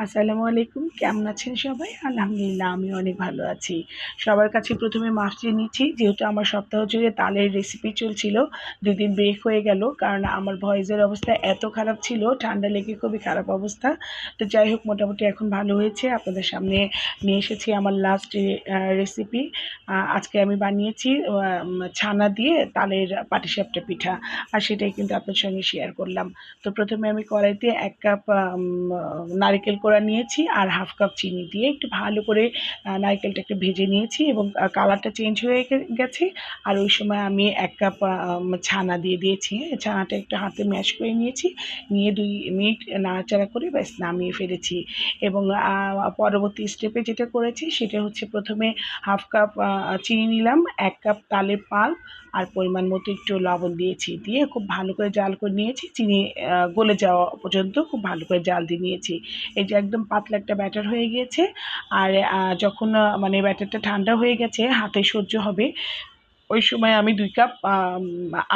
আসসালামু আলাইকুম। কেমন আছেন সবাই? আলহামদুলিল্লাহ আমি অনেক ভালো আছি। সবার কাছে ১ম এ মাফ চেয়ে নিচ্ছি, যেহেতু আমার সপ্তাহ জুড়ে তালের রেসিপি চলছিল। ২ দিন ব্রেক হয়ে গেল কারণ আমার ভয়েসের অবস্থা এত খারাপ ছিল, ঠান্ডা লেগে খুবই খারাপ অবস্থা। তো যাই হোক, মোটামুটি এখন ভালো হয়েছে। আপনাদের সামনে নিয়ে এসেছি আমার লাস্ট রেসিপি। আজকে আমি বানিয়েছি ছানা দিয়ে তালের পাটিসাপটা পিঠা। আর সেটাই কিন্তু আপনার সঙ্গে শেয়ার করলাম। তো ১ম এ আমি কড়াইতে ১ কাপ নারিকেল কোড়া নিয়েছি আর হাফ কাপ চিনি দিয়ে একটু ভালো করে নারিকেলটা একটু ভেজে নিয়েছি এবং কালারটা চেঞ্জ হয়ে গেছে। আর ওই সময় আমি ১ কাপ ছানা দিয়ে দিয়েছি। ছানাটা একটু হাতে ম্যাশ করে নিয়েছি। নিয়ে ২ মিনিট নাড়াচাড়া করে ব্যাস নামিয়ে ফেলেছি। এবং পরবর্তী স্টেপে যেটা করেছি সেটা হচ্ছে, ১ম এ হাফ কাপ চিনি নিলাম, ১ কাপ তালের পাল্প আর পরিমাণ মতো একটু লবণ দিয়েছি। দিয়ে খুব ভালো করে জাল করে নিয়েছি। চিনি গলে যাওয়া পর্যন্ত খুব ভালো করে জাল দিয়ে নিয়েছি। এই যে একদম পাতলা একটা ব্যাটার হয়ে গিয়েছে। আর যখন মানে ব্যাটারটা ঠান্ডা হয়ে গেছে, হাতে সহ্য হবে, ওই সময় আমি ২ কাপ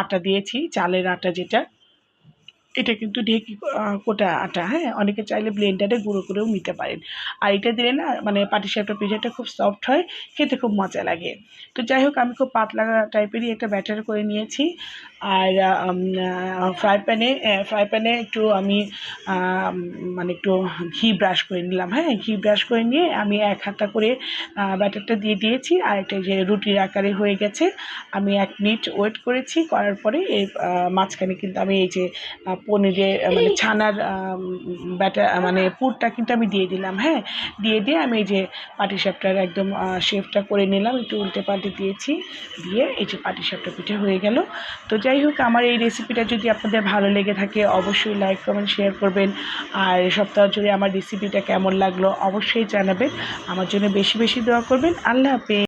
আটা দিয়েছি, চালের আটা যেটা। এটা কিন্তু ঢেঁকি কোটা আটা, হ্যাঁ? অনেকে চাইলে ব্লেন্ডারে গুঁড়ো করেও নিতে পারেন। আর এটা দিলে না মানে পাটিসাপটা পিঠাটা খুব সফট হয়, খেতে খুব মজা লাগে। তো যাই হোক, আমি খুব পাতলা টাইপেরই একটা ব্যাটার করে নিয়েছি। আর ফ্রাই প্যানে একটু আমি মানে একটু ঘি ব্রাশ করে নিলাম, হ্যাঁ? ঘি ব্রাশ করে নিয়ে আমি ১ হাতা করে ব্যাটারটা দিয়ে দিয়েছি। আর এটা যে রুটির আকারে হয়ে গেছে। আমি ১ মিনিট ওয়েট করেছি। করার পরে এর মাঝখানে কিন্তু আমি এই যে পনিরের মানে ছানার ব্যাটার মানে পুরটা কিন্তু আমি দিয়ে দিলাম, হ্যাঁ? দিয়ে আমি এই যে পাটিসাপটার একদম শেপটা করে নিলাম, একটু উল্টে পাল্টে দিয়েছি। দিয়ে এই যে পাটিসাপটা পিঠা হয়ে গেল। তো যাই হোক, আমার এই রেসিপিটা যদি আপনাদের ভালো লেগে থাকে অবশ্যই লাইক, কমেন্ট, শেয়ার করবেন। আর সপ্তাহ জুড়ে আমার রেসিপিটা কেমন লাগলো অবশ্যই জানাবেন। আমার জন্য বেশি বেশি দোয়া করবেন। আল্লাহ হাফেজ।